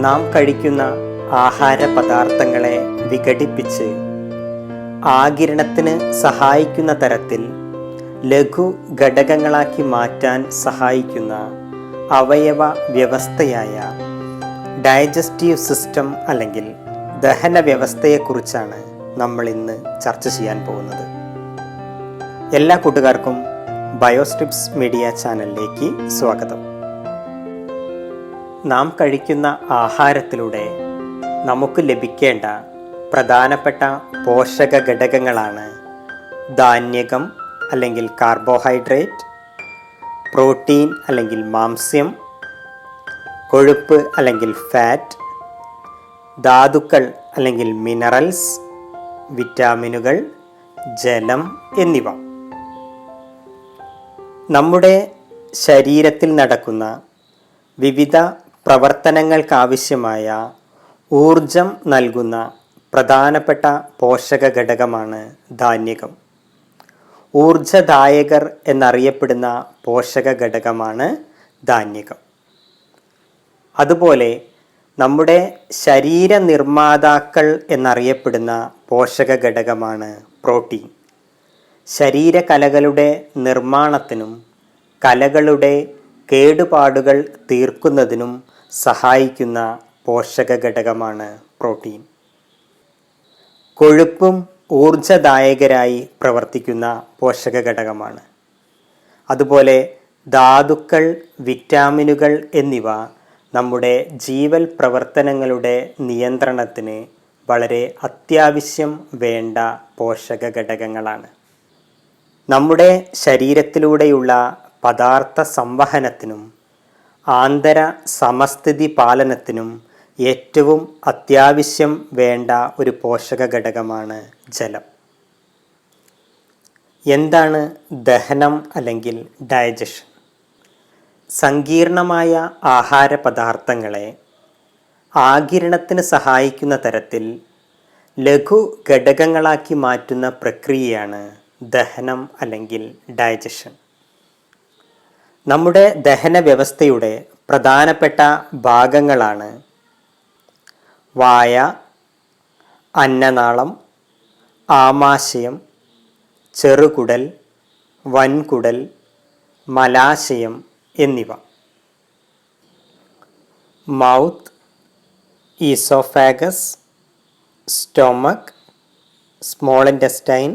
നാം കഴിക്കുന്ന ആഹാര പദാർത്ഥങ്ങളെ വിഘടിപ്പിച്ച് ആഗിരണത്തിന് സഹായിക്കുന്ന തരത്തിൽ ലഘു ഘടകങ്ങളാക്കി മാറ്റാൻ സഹായിക്കുന്ന അവയവ വ്യവസ്ഥയായ ഡൈജസ്റ്റീവ് സിസ്റ്റം അല്ലെങ്കിൽ ദഹന വ്യവസ്ഥയെക്കുറിച്ചാണ് നമ്മൾ ഇന്ന് ചർച്ച ചെയ്യാൻ പോകുന്നത്. എല്ലാ കൂട്ടുകാർക്കും ബയോസ്ട്രിപ്സ് മീഡിയ ചാനലിലേക്ക് സ്വാഗതം. നാം കഴിക്കുന്ന ആഹാരത്തിലൂടെ നമുക്ക് ലഭിക്കേണ്ട പ്രധാനപ്പെട്ട പോഷക ഘടകങ്ങളാണ് ധാന്യകം അല്ലെങ്കിൽ കാർബോഹൈഡ്രേറ്റ്, പ്രോട്ടീൻ അല്ലെങ്കിൽ മാംസ്യം, കൊഴുപ്പ് അല്ലെങ്കിൽ ഫാറ്റ്, ധാതുക്കൾ അല്ലെങ്കിൽ മിനറൽസ്, വിറ്റാമിനുകൾ, ജലം എന്നിവ. നമ്മുടെ ശരീരത്തിൽ നടക്കുന്ന വിവിധ പ്രവർത്തനങ്ങൾക്കാവശ്യമായ ഊർജം നൽകുന്ന പ്രധാനപ്പെട്ട പോഷക ഘടകമാണ് ധാന്യകം. ഊർജദായകർ എന്നറിയപ്പെടുന്ന പോഷക ഘടകമാണ് ധാന്യകം. അതുപോലെ നമ്മുടെ ശരീര നിർമ്മാതാക്കൾ എന്നറിയപ്പെടുന്ന പോഷക ഘടകമാണ് പ്രോട്ടീൻ. ശരീരകലകളുടെ നിർമ്മാണത്തിനും കലകളുടെ കേടുപാടുകൾ തീർക്കുന്നതിനും സഹായിക്കുന്ന പോഷക ഘടകമാണ് പ്രോട്ടീൻ. കൊഴുപ്പും ഊർജദായകരായി പ്രവർത്തിക്കുന്ന പോഷക ഘടകമാണ്. അതുപോലെ ധാതുക്കൾ, വിറ്റാമിനുകൾ എന്നിവ നമ്മുടെ ജീവൽ പ്രവർത്തനങ്ങളുടെ നിയന്ത്രണത്തിന് വളരെ അത്യാവശ്യം വേണ്ട പോഷക ഘടകങ്ങളാണ്. നമ്മുടെ ശരീരത്തിലൂടെയുള്ള പദാർത്ഥ സംവഹനത്തിനും ആന്തര സമസ്ഥിതി പാലനത്തിനും ഏറ്റവും അത്യാവശ്യം വേണ്ട ഒരു പോഷക ഘടകമാണ് ജലം. എന്താണ് ദഹനം അല്ലെങ്കിൽ ഡൈജഷൻ? സങ്കീർണമായ ആഹാര പദാർത്ഥങ്ങളെ ആഗിരണത്തിന് സഹായിക്കുന്ന തരത്തിൽ ലഘു ഘടകങ്ങളാക്കി മാറ്റുന്ന പ്രക്രിയയാണ് ദഹനം അല്ലെങ്കിൽ ഡൈജഷൻ. നമ്മുടെ ദഹന വ്യവസ്ഥയുടെ പ്രധാനപ്പെട്ട ഭാഗങ്ങളാണ് വായ, അന്നനാളം, ആമാശയം, ചെറുകുടൽ, വൻകുടൽ, മലാശയം എന്നിവ. Mouth, oesophagus, stomach, small intestine,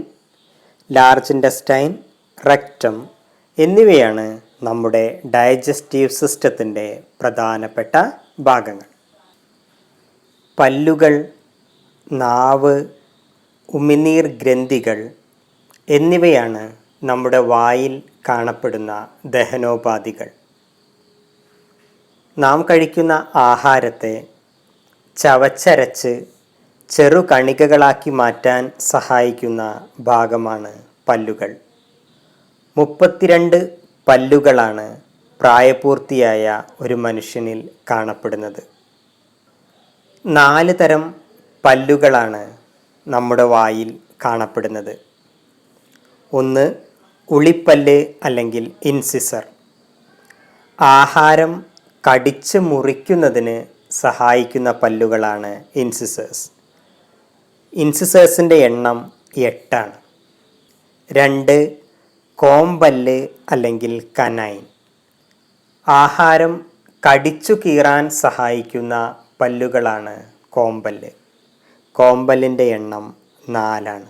large intestine, rectum എന്നിവയാണ് നമ്മുടെ ഡൈജസ്റ്റീവ് സിസ്റ്റത്തിൻ്റെ പ്രധാനപ്പെട്ട ഭാഗങ്ങൾ. പല്ലുകൾ, നാവ്, ഉമിനീർ ഗ്രന്ഥികൾ എന്നിവയാണ് നമ്മുടെ വായിൽ കാണപ്പെടുന്ന ദഹനോപാധികൾ. നാം കഴിക്കുന്ന ആഹാരത്തെ ചവച്ചരച്ച് ചെറുകണികകളാക്കി മാറ്റാൻ സഹായിക്കുന്ന ഭാഗമാണ് പല്ലുകൾ. 32 പല്ലുകളാണ് പ്രായപൂർത്തിയായ ഒരു മനുഷ്യനിൽ കാണപ്പെടുന്നത്. 4 തരം പല്ലുകളാണ് നമ്മുടെ വായിൽ കാണപ്പെടുന്നത്. ഒന്ന് ഉളിപ്പല്ല് അല്ലെങ്കിൽ ഇൻസിസർ. ആഹാരം കടിച്ച് മുറിക്കുന്നതിന് സഹായിക്കുന്ന പല്ലുകളാണ് ഇൻസിസേഴ്സ്. ഇൻസിസേഴ്സിൻ്റെ എണ്ണം 8 ആണ്. 2 കോമ്പല്ല് അല്ലെങ്കിൽ കനൈൻ. ആഹാരം കടിച്ചു കീറാൻ സഹായിക്കുന്ന പല്ലുകളാണ് കോമ്പല്ല്. കോമ്പല്ലിൻ്റെ എണ്ണം 4 ആണ്.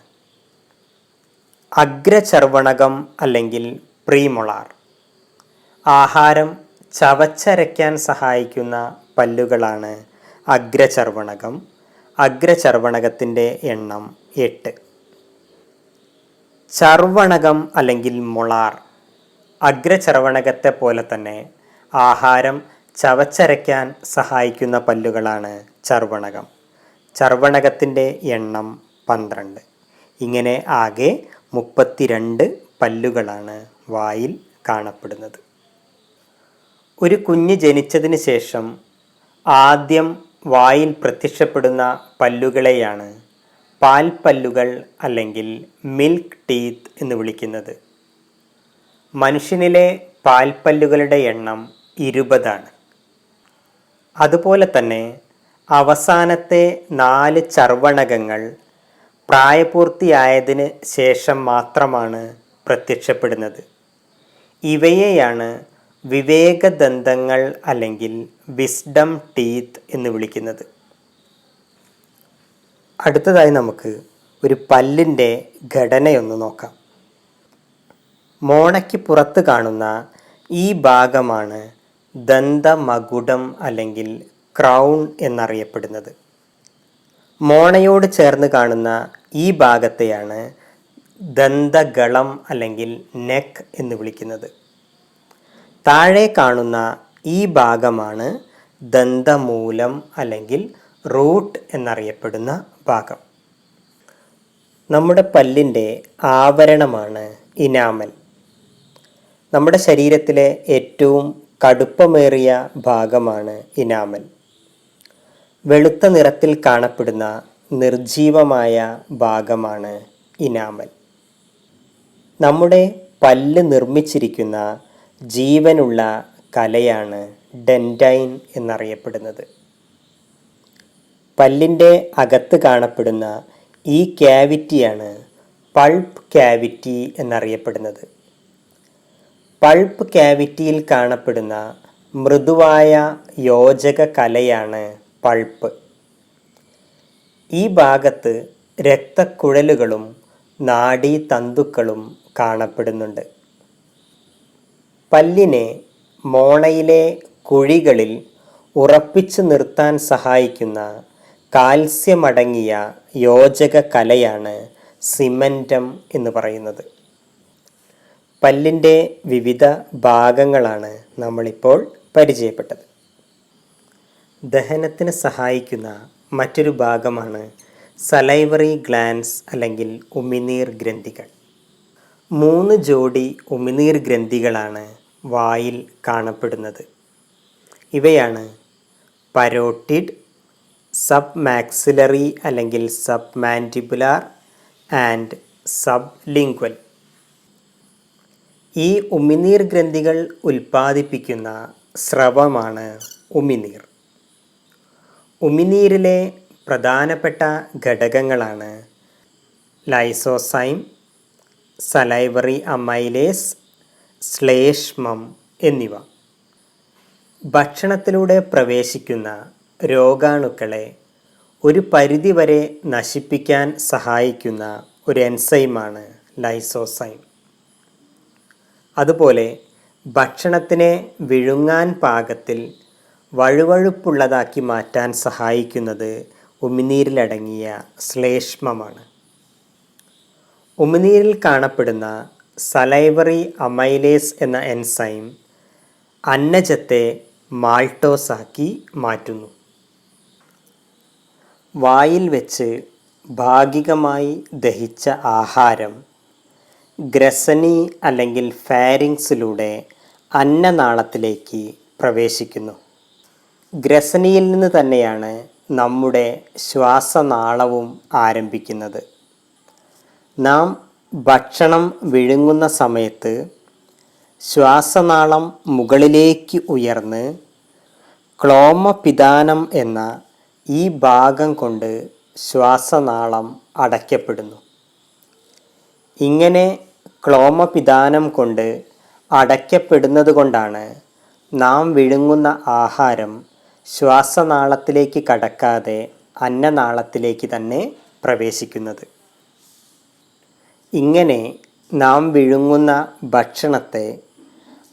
അഗ്രചർവണകം അല്ലെങ്കിൽ പ്രീമൊളാർ. ആഹാരം ചവച്ചരയ്ക്കാൻ സഹായിക്കുന്ന പല്ലുകളാണ് അഗ്രചർവണകം. അഗ്രചർവണകത്തിൻ്റെ എണ്ണം 8. ചർവണകം അല്ലെങ്കിൽ മൊളാർ. അഗ്രചർവണകത്തെ പോലെ തന്നെ ആഹാരം ചവച്ചരയ്ക്കാൻ സഹായിക്കുന്ന പല്ലുകളാണ് ചർവണകം. ചർവണകത്തിൻ്റെ എണ്ണം 12. ഇങ്ങനെ ആകെ 32 പല്ലുകളാണ് വായിൽ കാണപ്പെടുന്നത്. ഒരു കുഞ്ഞ് ജനിച്ചതിന് ശേഷം ആദ്യം വായിൽ പ്രത്യക്ഷപ്പെടുന്ന പല്ലുകളെയാണ് പാൽപ്പല്ലുകൾ അല്ലെങ്കിൽ മിൽക്ക് ടീത്ത് എന്ന് വിളിക്കുന്നത്. മനുഷ്യനിലെ പാൽപ്പല്ലുകളുടെ എണ്ണം 20 ആണ്. അതുപോലെ തന്നെ അവസാനത്തെ 4 ചർവണകങ്ങൾ പ്രായപൂർത്തിയായതിന് ശേഷം മാത്രമാണ് പ്രത്യക്ഷപ്പെടുന്നത്. ഇവയെയാണ് വിവേകദന്തങ്ങൾ അല്ലെങ്കിൽ വിസ്ഡം ടീത്ത് എന്ന് വിളിക്കുന്നത്. അടുത്തതായി നമുക്ക് ഒരു പല്ലിൻ്റെ ഘടനയൊന്ന് നോക്കാം. മോണയ്ക്ക് പുറത്ത് കാണുന്ന ഈ ഭാഗമാണ് ദന്തമകുടം അല്ലെങ്കിൽ ക്രൗൺ എന്നറിയപ്പെടുന്നത്. മോണയോട് ചേർന്ന് കാണുന്ന ഈ ഭാഗത്തെയാണ് ദന്തഗളം അല്ലെങ്കിൽ നെക്ക് എന്ന് വിളിക്കുന്നത്. താഴെ കാണുന്ന ഈ ഭാഗമാണ് ദന്തമൂലം അല്ലെങ്കിൽ റൂട്ട് എന്നറിയപ്പെടുന്ന ഭാഗം. നമ്മുടെ പല്ലിൻ്റെ ആവരണമാണ് ഇനാമൽ. നമ്മുടെ ശരീരത്തിലെ ഏറ്റവും കടുപ്പമേറിയ ഭാഗമാണ് ഇനാമൽ. വെളുത്ത നിറത്തിൽ കാണപ്പെടുന്ന നിർജീവമായ ഭാഗമാണ് ഇനാമൽ. നമ്മുടെ പല്ല് നിർമ്മിച്ചിരിക്കുന്ന ജീവനുള്ള കലയാണ് ഡെൻഡൈൻ എന്നറിയപ്പെടുന്നത്. പല്ലിൻ്റെ അകത്ത് കാണപ്പെടുന്ന ഈ ക്യാവിറ്റിയാണ് പൾപ്പ് ക്യാവിറ്റി എന്നറിയപ്പെടുന്നത്. പൾപ്പ് ക്യാവിറ്റിയിൽ കാണപ്പെടുന്ന മൃദുവായ യോജക കലയാണ് പൾപ്പ്. ഈ ഭാഗത്ത് രക്തക്കുഴലുകളും നാഡീതന്തുക്കളും കാണപ്പെടുന്നുണ്ട്. പല്ലിനെ മോണയിലെ കുഴികളിൽ ഉറപ്പിച്ചു നിർത്താൻ സഹായിക്കുന്ന കാൽസ്യമടങ്ങിയ യോജക കലയാണ് സിമൻറ്റം എന്ന് പറയുന്നത്. പല്ലിൻ്റെ വിവിധ ഭാഗങ്ങളാണ് നമ്മളിപ്പോൾ പരിചയപ്പെട്ടത്. ദഹനത്തിന് സഹായിക്കുന്ന മറ്റൊരു ഭാഗമാണ് സലൈവറി ഗ്ലാൻസ് അല്ലെങ്കിൽ ഉമിനീർ ഗ്രന്ഥികൾ. 3 ജോഡി ഉമിനീർ ഗ്രന്ഥികളാണ് വായിൽ കാണപ്പെടുന്നത്. ഇവയാണ് പരോട്ടിഡ്, സബ് മാക്സിലറി അല്ലെങ്കിൽ sub mandibular and sub lingual. ഈ ഉമിനീർ ഗ്രന്ഥികൾ ഉൽപ്പാദിപ്പിക്കുന്ന സ്രവമാണ് ഉമിനീർ. ഉമിനീരിലെ പ്രധാനപ്പെട്ട ഘടകങ്ങളാണ് ലൈസോസൈം, സലൈവറി അമൈലേസ്, ശ്ലേഷ്മം എന്നിവ. ഭക്ഷണത്തിലൂടെ പ്രവേശിക്കുന്ന രോഗാണുക്കളെ ഒരു പരിധിവരെ നശിപ്പിക്കാൻ സഹായിക്കുന്ന ഒരു എൻസൈമാണ് ലൈസോസൈം. അതുപോലെ ഭക്ഷണത്തിനെ വിഴുങ്ങാൻ പാകത്തിൽ വഴുവഴുപ്പുള്ളതാക്കി മാറ്റാൻ സഹായിക്കുന്നത് ഉമിനീരിലടങ്ങിയ ശ്ലേഷ്മമാണ്. ഉമിനീരിൽ കാണപ്പെടുന്ന സലൈവറി അമൈലേസ് എന്ന എൻസൈം അന്നജത്തെ മാൾട്ടോസാക്കി മാറ്റുന്നു. വായിൽ വെച്ച് ഭാഗികമായി ദഹിച്ച ആഹാരം ഗ്രസനി അല്ലെങ്കിൽ ഫാരിങ്സിലൂടെ അന്നനാളത്തിലേക്ക് പ്രവേശിക്കുന്നു. ഗ്രസനിയിൽ നിന്ന് തന്നെയാണ് നമ്മുടെ ശ്വാസനാളവും ആരംഭിക്കുന്നത്. നാം ഭക്ഷണം വിഴുങ്ങുന്ന സമയത്ത് ശ്വാസനാളം മുകളിലേക്ക് ഉയർന്ന് ക്ലോമപിദാനം എന്ന ഈ ഭാഗം കൊണ്ട് ശ്വാസനാളം അടയ്ക്കപ്പെടുന്നു. ഇങ്ങനെ ക്ലോമപിദാനം കൊണ്ട് അടയ്ക്കപ്പെടുന്നത് കൊണ്ടാണ് നാം വിഴുങ്ങുന്ന ആഹാരം ശ്വാസനാളത്തിലേക്ക് കടക്കാതെ അന്നനാളത്തിലേക്ക് തന്നെ പ്രവേശിക്കുന്നത്. ഇങ്ങനെ നാം വിഴുങ്ങുന്ന ഭക്ഷണത്തെ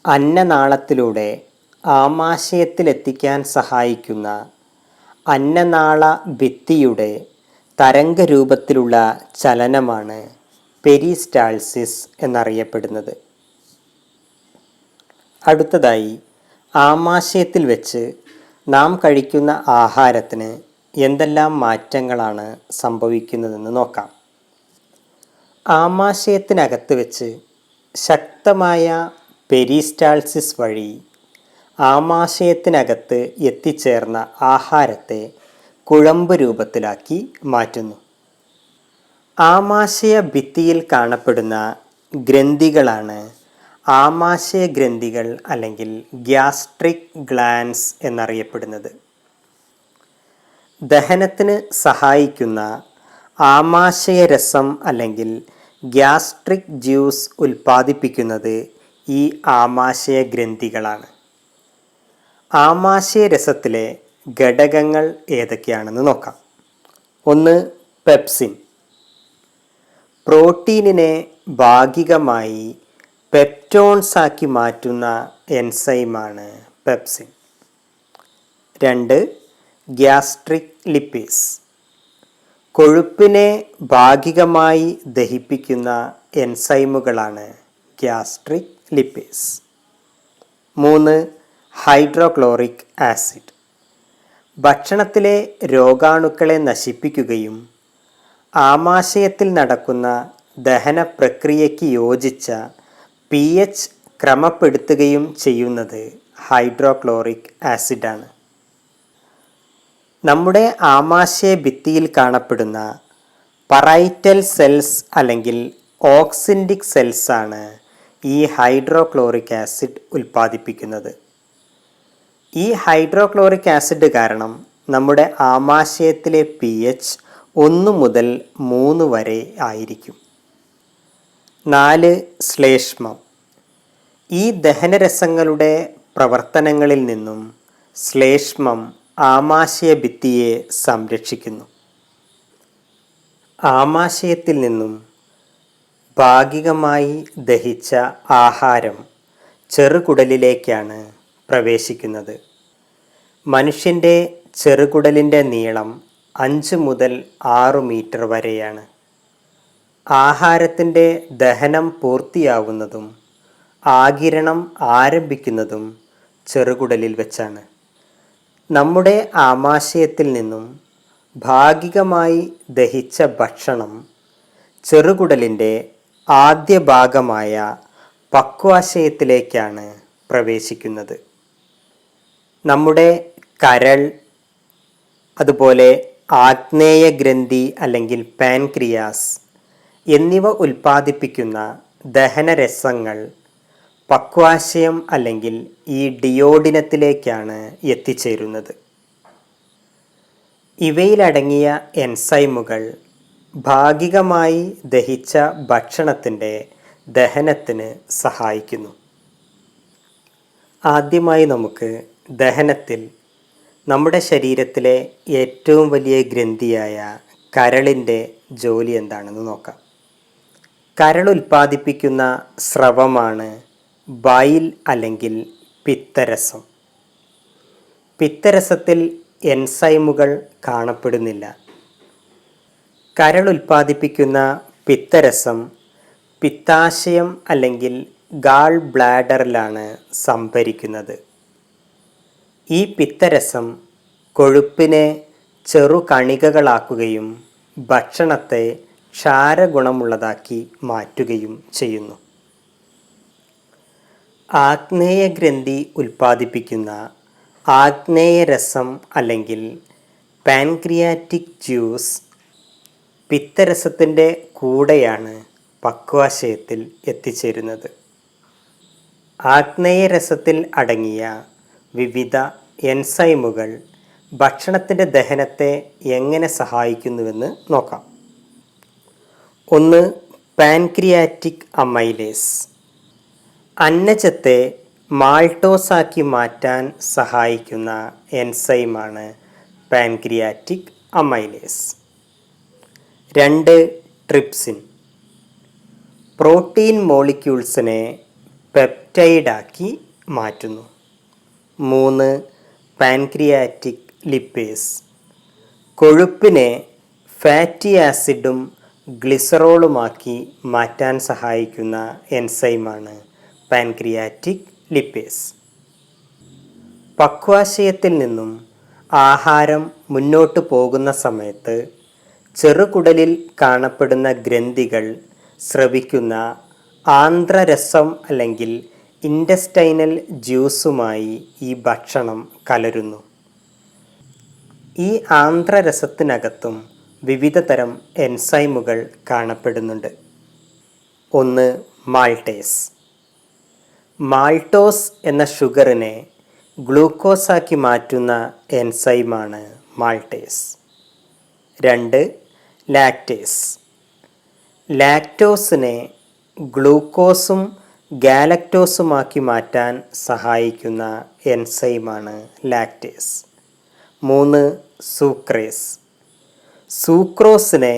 അന്നനാളത്തിലൂടെ ആമാശയത്തിലെത്തിക്കാൻ സഹായിക്കുന്ന അന്നനാള ഭിത്തിയുടെ തരംഗരൂപത്തിലുള്ള ചലനമാണ് പെരിസ്റ്റാൾസിസ് എന്നറിയപ്പെടുന്നത്. അടുത്തതായി ആമാശയത്തിൽ വെച്ച് നാം കഴിക്കുന്ന ആഹാരത്തിന് എന്തെല്ലാം മാറ്റങ്ങളാണ് സംഭവിക്കുന്നതെന്ന് നോക്കാം. ആമാശയത്തിനകത്ത് വെച്ച് ശക്തമായ പെരിസ്റ്റാൾസിസ് വഴി ആമാശയത്തിനകത്ത് എത്തിച്ചേർന്ന ആഹാരത്തെ കുഴമ്പ് രൂപത്തിലാക്കി മാറ്റുന്നു. ആമാശയ ഭിത്തിയിൽ കാണപ്പെടുന്ന ഗ്രന്ഥികളാണ് ആമാശയ ഗ്രന്ഥികൾ അല്ലെങ്കിൽ ഗ്യാസ്ട്രിക് ഗ്ലാൻസ് എന്നറിയപ്പെടുന്നത്. ദഹനത്തിന് സഹായിക്കുന്ന ആമാശയരസം അല്ലെങ്കിൽ ഗ്യാസ്ട്രിക് ജ്യൂസ് ഉൽപ്പാദിപ്പിക്കുന്നത് ഈ ആമാശയ ഗ്രന്ഥികളാണ്. ആമാശയരസത്തിലെ ഘടകങ്ങൾ ഏതൊക്കെയാണെന്ന് നോക്കാം. ഒന്ന്, പെപ്സിൻ. പ്രോട്ടീനിനെ ഭാഗികമായി പെപ്റ്റോൺസാക്കി മാറ്റുന്ന എൻസൈമാണ് പെപ്സിൻ. 2, gastric lipase. കൊഴുപ്പിനെ ഭാഗികമായി ദഹിപ്പിക്കുന്ന എൻസൈമുകളാണ് ഗ്യാസ്ട്രിക് ലിപ്പേസ്. 3, hydrochloric acid. ഭക്ഷണത്തിലെ രോഗാണുക്കളെ നശിപ്പിക്കുകയും ആമാശയത്തിൽ നടക്കുന്ന ദഹന പ്രക്രിയയ്ക്ക് യോജിച്ച pH ക്രമപ്പെടുത്തുകയും ചെയ്യുന്നത് ഹൈഡ്രോക്ലോറിക് ആസിഡാണ്. നമ്മുടെ ആമാശയ ഭിത്തിയിൽ കാണപ്പെടുന്ന പറൈറ്റൽ സെൽസ് അല്ലെങ്കിൽ ഓക്സിൻറ്റിക് സെൽസ് ആണ് ഈ ഹൈഡ്രോക്ലോറിക് ആസിഡ് ഉൽപ്പാദിപ്പിക്കുന്നത്. ഈ ഹൈഡ്രോക്ലോറിക് ആസിഡ് കാരണം നമ്മുടെ ആമാശയത്തിലെ pH 1 മുതൽ 3 വരെ ആയിരിക്കും. 4, ശ്ലേഷ്മം. ഈ ദഹനരസങ്ങളുടെ പ്രവർത്തനങ്ങളിൽ നിന്നും ശ്ലേഷ്മം ആമാശയ ഭിത്തിയെ സംരക്ഷിക്കുന്നു. ആമാശയത്തിൽ നിന്നും ഭാഗികമായി ദഹിച്ച ആഹാരം ചെറുകുടലിലേക്കാണ് പ്രവേശിക്കുന്നത്. മനുഷ്യൻ്റെ ചെറുകുടലിൻ്റെ നീളം 5 മുതൽ 6 മീറ്റർ വരെയാണ്. ആഹാരത്തിൻ്റെ ദഹനം പൂർത്തിയാവുന്നതും ആഗിരണം ആരംഭിക്കുന്നതും ചെറുകുടലിൽ വെച്ചാണ്. നമ്മുടെ ആമാശയത്തിൽ നിന്നും ഭാഗികമായി ദഹിച്ച ഭക്ഷണം ചെറുകുടലിൻ്റെ ആദ്യ ഭാഗമായ പക്വാശയത്തിലേക്കാണ് പ്രവേശിക്കുന്നത്. നമ്മുടെ കരൾ, അതുപോലെ ആഗ്നേയ ഗ്രന്ഥി അല്ലെങ്കിൽ പാൻക്രിയാസ് എന്നിവ ഉൽപ്പാദിപ്പിക്കുന്ന ദഹനരസങ്ങൾ പക്വാശയം അല്ലെങ്കിൽ ഈ ഡിയോഡിനത്തിലേക്കാണ് എത്തിച്ചേരുന്നത്. ഇവയിലടങ്ങിയ എൻസൈമുകൾ ഭാഗികമായി ദഹിച്ച ഭക്ഷണത്തിൻ്റെ ദഹനത്തിന് സഹായിക്കുന്നു. ആദ്യമായി നമുക്ക് ദഹനത്തിൽ നമ്മുടെ ശരീരത്തിലെ ഏറ്റവും വലിയ ഗ്രന്ഥിയായ കരളിൻ്റെ ജോലി എന്താണെന്ന് നോക്കാം. കരൾ ഉൽപ്പാദിപ്പിക്കുന്ന സ്രവമാണ് ബൈൽ അല്ലെങ്കിൽ പിത്തരസം. പിത്തരസത്തിൽ എൻസൈമുകൾ കാണപ്പെടുന്നില്ല. കരൾ ഉൽപ്പാദിപ്പിക്കുന്ന പിത്തരസം പിത്താശയം അല്ലെങ്കിൽ ഗാൾ ബ്ലാഡറിലാണ് സംഭരിക്കുന്നത്. ഈ പിത്തരസം കൊഴുപ്പിനെ ചെറുകണികകളാക്കുകയും ഭക്ഷണത്തെ ക്ഷാരഗുണമുള്ളതാക്കി മാറ്റുകയും ചെയ്യുന്നു. ആഗ്നേയ ഗ്രന്ഥി ഉൽപ്പാദിപ്പിക്കുന്ന ആഗ്നേയരസം അല്ലെങ്കിൽ പാൻക്രിയാറ്റിക് ജ്യൂസ് പിത്തരസത്തിൻ്റെ കൂടെയാണ് പക്വാശയത്തിൽ എത്തിച്ചേരുന്നത്. ആഗ്നേയരസത്തിൽ അടങ്ങിയ വിവിധ എൻസൈമുകൾ ഭക്ഷണത്തിൻ്റെ ദഹനത്തെ എങ്ങനെ സഹായിക്കുന്നുവെന്ന് നോക്കാം. 1, പാൻക്രിയാറ്റിക് അമൈലേസ്. അന്നജത്തെ മാൾട്ടോസാക്കി മാറ്റാൻ സഹായിക്കുന്ന എൻസൈമാണ് പാൻക്രിയാറ്റിക് അമൈലേസ്. 2, ട്രിപ്സിൻ. പ്രോട്ടീൻ മോളിക്യൂൾസിനെ പെപ്റ്റൈഡാക്കി മാറ്റുന്നു. 3, പാൻക്രിയാറ്റിക് ലിപ്പേസ്. കൊഴുപ്പിനെ ഫാറ്റി ആസിഡും ഗ്ലിസറോളുമാക്കി മാറ്റാൻ സഹായിക്കുന്ന എൻസൈമാണ് പാൻക്രിയാറ്റിക് ലിപ്പേസ്. പക്വാശയത്തിൽ നിന്നും ആഹാരം മുന്നോട്ട് പോകുന്ന സമയത്ത് ചെറുകുടലിൽ കാണപ്പെടുന്ന ഗ്രന്ഥികൾ സ്രവിക്കുന്ന ആന്ത്രരസം അല്ലെങ്കിൽ ഇൻറ്റസ്റ്റൈനൽ ജ്യൂസുമായി ഈ ഭക്ഷണം കലരുന്നു. ഈ ആന്ത്രരസത്തിനകത്തും വിവിധ തരം എൻസൈമുകൾ കാണപ്പെടുന്നുണ്ട്. 1, മാൾട്ടേസ്. മാൾട്ടോസ് എന്ന ഷുഗറിനെ ഗ്ലൂക്കോസാക്കി മാറ്റുന്ന എൻസൈമാണ് മാൾട്ടേസ്. 2. ലാക്ടേസ്. ലാക്ടോസിനെ ഗ്ലൂക്കോസും ഗാലക്ടോസുമാക്കി മാറ്റാൻ സഹായിക്കുന്ന എൻസൈമാണ് ലാക്ടേസ്. 3. സൂക്രേസ്. സൂക്രോസിനെ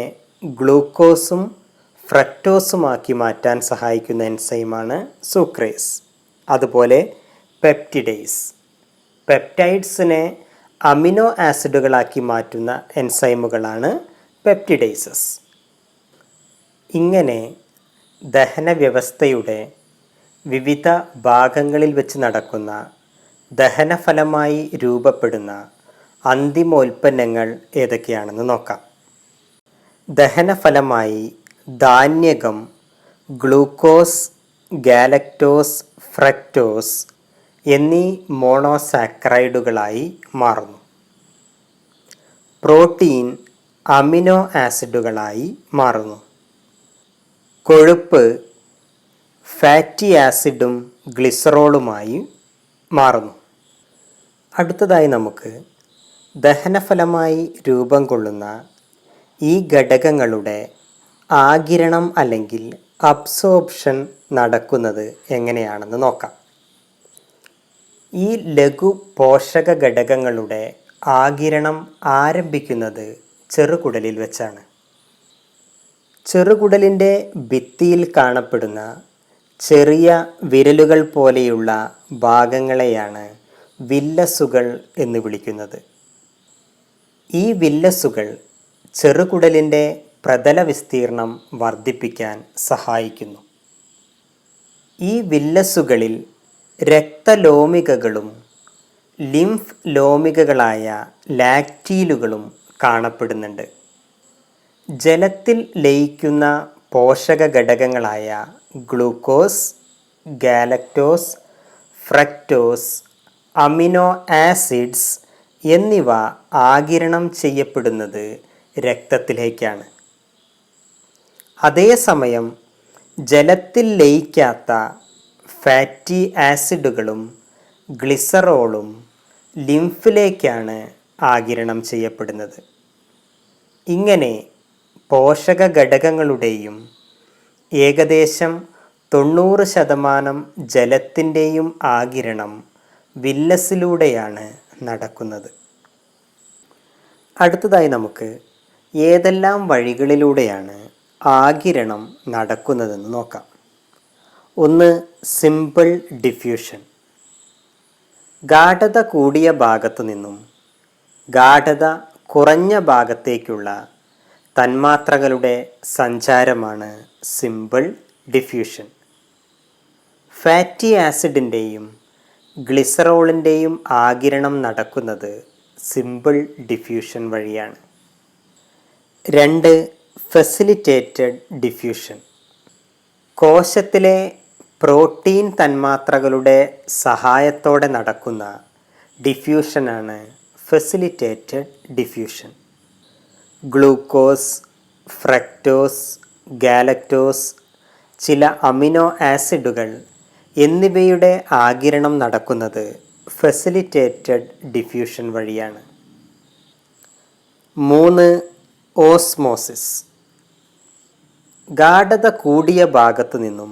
ഗ്ലൂക്കോസും ഫ്രക്ടോസുമാക്കി മാറ്റാൻ സഹായിക്കുന്ന എൻസൈമാണ് സൂക്രേസ്. അതുപോലെ പെപ്റ്റിഡേസ്. പെപ്റ്റൈഡ്സിനെ അമിനോ ആസിഡുകളാക്കി മാറ്റുന്ന എൻസൈമുകളാണ് പെപ്റ്റിഡേസസ്. ഇങ്ങനെ ദഹനവ്യവസ്ഥയുടെ വിവിധ ഭാഗങ്ങളിൽ വെച്ച് നടക്കുന്ന ദഹനഫലമായി രൂപപ്പെടുന്ന അന്തിമോൽപ്പന്നങ്ങൾ ഏതൊക്കെയാണെന്ന് നോക്കാം. ദഹനഫലമായി ധാന്യകം ഗ്ലൂക്കോസ്, ഗാലക്ടോസ്, ഫ്രക്ടോസ് എന്നീ മോണോസാക്കറൈഡുകളായി മാറുന്നു. പ്രോട്ടീൻ അമിനോ ആസിഡുകളായി മാറുന്നു. കൊഴുപ്പ് ഫാറ്റി ആസിഡും ഗ്ലിസറോളുമായി മാറുന്നു. അടുത്തതായി നമുക്ക് ദഹനഫലമായി രൂപം കൊള്ളുന്ന ഈ ഘടകങ്ങളുടെ ആഗിരണം അല്ലെങ്കിൽ അബ്സോർപ്ഷൻ നടക്കുന്നത് എങ്ങനെയാണെന്ന് നോക്കാം. ഈ ലഘു പോഷക ഘടകങ്ങളുടെ ആഗിരണം ആരംഭിക്കുന്നത് ചെറുകുടലിൽ വെച്ചാണ്. ചെറുകുടലിൻ്റെ ഭിത്തിയിൽ കാണപ്പെടുന്ന ചെറിയ വിരലുകൾ പോലെയുള്ള ഭാഗങ്ങളെയാണ് വില്ലസുകൾ എന്ന് വിളിക്കുന്നത്. ഈ വില്ലസുകൾ ചെറുകുടലിൻ്റെ പ്രതല വിസ്തീർണം വർദ്ധിപ്പിക്കാൻ സഹായിക്കുന്നു. ഈ വില്ലസുകളിൽ രക്തലോമികകളും ലിംഫ് ലോമികകളായ ലാക്ടീലുകളും കാണപ്പെടുന്നുണ്ട്. ജലത്തിൽ ലയിക്കുന്ന പോഷക ഘടകങ്ങളായ glucose, galactose, fructose, amino acids എന്നിവ ആഗിരണം ചെയ്യപ്പെടുന്നത് രക്തത്തിലേക്കാണ്. അതേസമയം ജലത്തിൽ ലയിക്കാത്ത ഫാറ്റി ആസിഡുകളും ഗ്ലിസറോളും ലിംഫിലേക്കാണ് ആഗിരണം ചെയ്യപ്പെടുന്നത്. ഇങ്ങനെ പോഷക ഘടകങ്ങളുടെയും ഏകദേശം 90% ജലത്തിൻ്റെയും ആഗിരണം വില്ലസിലൂടെയാണ് നടക്കുന്നത്. അടുത്തതായി നമുക്ക് ഏതെല്ലാം വഴികളിലൂടെയാണ് ആഗിരണം നടക്കുന്നതെന്ന് നോക്കാം. 1. Simple diffusion. ഗാഢത കൂടിയ ഭാഗത്തു നിന്നും ഗാഢത കുറഞ്ഞ ഭാഗത്തേക്കുള്ള തന്മാത്രകളുടെ സഞ്ചാരമാണ് സിമ്പിൾ ഡിഫ്യൂഷൻ. ഫാറ്റി ആസിഡിൻ്റെയും ഗ്ലിസറോളിൻ്റെയും ആഗിരണം നടക്കുന്നത് സിമ്പിൾ ഡിഫ്യൂഷൻ വഴിയാണ്. 2. Facilitated diffusion. കോശത്തിലെ പ്രോട്ടീൻ തന്മാത്രകളുടെ സഹായത്തോടെ നടക്കുന്ന ഡിഫ്യൂഷനാണ് facilitated diffusion. Glucose, fructose, galactose, ചില അമിനോ ആസിഡുകൾ എന്നിവയുടെ ആഗിരണം നടക്കുന്നത് ഫെസിലിറ്റേറ്റഡ് ഡിഫ്യൂഷൻ വഴിയാണ്. 3. ഓസ്മോസിസ്. ഗാഢത കൂടിയ ഭാഗത്തു നിന്നും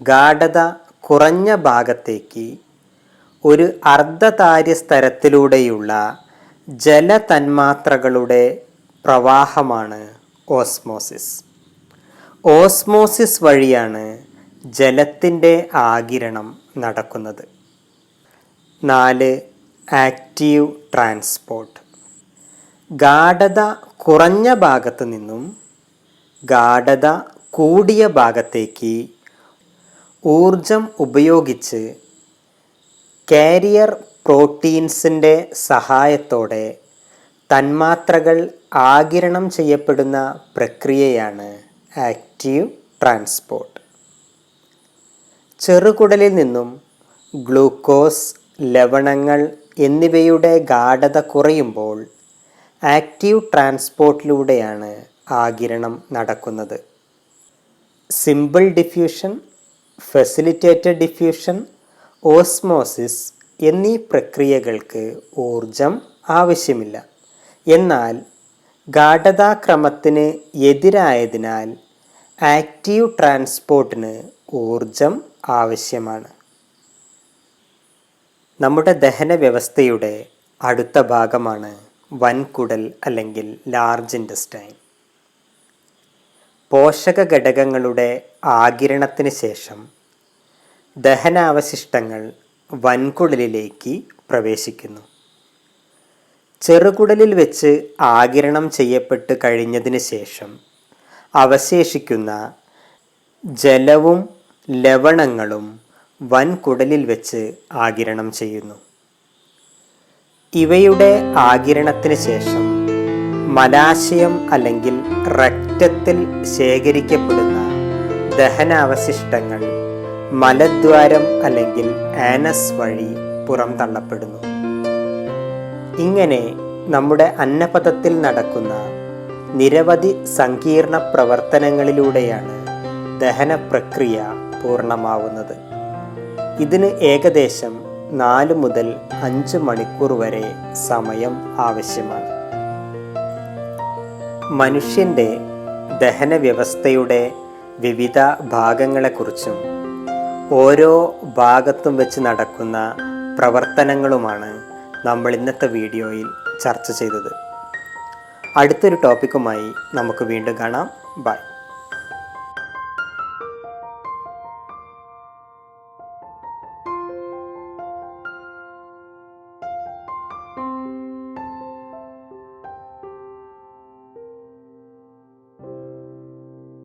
ഗാഢത കുറഞ്ഞ ഭാഗത്തേക്ക് ഒരു അർദ്ധതാര്യസ്തരത്തിലൂടെയുള്ള ജലതന്മാത്രകളുടെ പ്രവാഹമാണ് ഓസ്മോസിസ്. ഓസ്മോസിസ് വഴിയാണ് ജലത്തിൻ്റെ ആഗിരണം നടക്കുന്നത്. 4. Active transport. ഗാഢത കുറഞ്ഞ ഭാഗത്തു നിന്നും ഗാഢത കൂടിയ ഭാഗത്തേക്ക് ഊർജം ഉപയോഗിച്ച് കാരിയർ പ്രോട്ടീൻസിൻ്റെ സഹായത്തോടെ തന്മാത്രകൾ ആഗിരണം ചെയ്യപ്പെടുന്ന പ്രക്രിയയാണ് ആക്റ്റീവ് ട്രാൻസ്പോർട്ട്. ചെറുകുടലിൽ നിന്നും ഗ്ലൂക്കോസ്, ലവണങ്ങൾ എന്നിവയുടെ ഗാഢത കുറയുമ്പോൾ ആക്റ്റീവ് ട്രാൻസ്പോർട്ടിലൂടെയാണ് ആഗിരണം നടക്കുന്നത്. Simple diffusion, facilitated diffusion, osmosis എന്നീ പ്രക്രിയകൾക്ക് ഊർജം ആവശ്യമില്ല. എന്നാൽ ഗാഢതാക്രമത്തിന് എതിരായതിനാൽ ആക്റ്റീവ് ട്രാൻസ്പോർട്ടിന് ഊർജം ആവശ്യമാണ്. നമ്മുടെ ദഹന വ്യവസ്ഥയുടെ അടുത്ത ഭാഗമാണ് വൻകുടൽ അല്ലെങ്കിൽ ലാർജ് ഇൻറ്റസ്റ്റൈൻ. പോഷക ഘടകങ്ങളുടെ ആഗിരണത്തിന് ശേഷം ദഹനാവശിഷ്ടങ്ങൾ വൻകുടലിലേക്ക് പ്രവേശിക്കുന്നു. ചെറുകുടലിൽ വെച്ച് ആഗിരണം ചെയ്യപ്പെട്ട് കഴിഞ്ഞതിന് ശേഷം അവശേഷിക്കുന്ന ജലവും ലവണങ്ങളും വൻകുടലിൽ വെച്ച് ആഗിരണം ചെയ്യുന്നു. ഇവയുടെ ആഗിരണത്തിന് ശേഷം മലാശയം അല്ലെങ്കിൽ രക്തത്തിൽ ശേഖരിക്കപ്പെടുന്ന ദഹനാവശിഷ്ടങ്ങൾ മലദ്വാരം അല്ലെങ്കിൽ ആനസ് വഴി പുറംതള്ളപ്പെടുന്നു. ഇങ്ങനെ നമ്മുടെ അന്നപഥത്തിൽ നടക്കുന്ന നിരവധി സങ്കീർണ പ്രവർത്തനങ്ങളിലൂടെയാണ് ദഹന പ്രക്രിയ പൂർണ്ണമാവുന്നത്. ഇതിന് ഏകദേശം 4 മുതൽ 5 മണിക്കൂർ വരെ സമയം ആവശ്യമാണ്. മനുഷ്യൻ്റെ ദഹന വ്യവസ്ഥയുടെ വിവിധ ഭാഗങ്ങളെക്കുറിച്ചും ഓരോ ഭാഗത്തും വെച്ച് നടക്കുന്ന പ്രവർത്തനങ്ങളുമാണ് നമ്മൾ ഇന്നത്തെ വീഡിയോയിൽ ചർച്ച ചെയ്തത്. അടുത്തൊരു ടോപ്പിക്കുമായി നമുക്ക് വീണ്ടും കാണാം. ബൈ.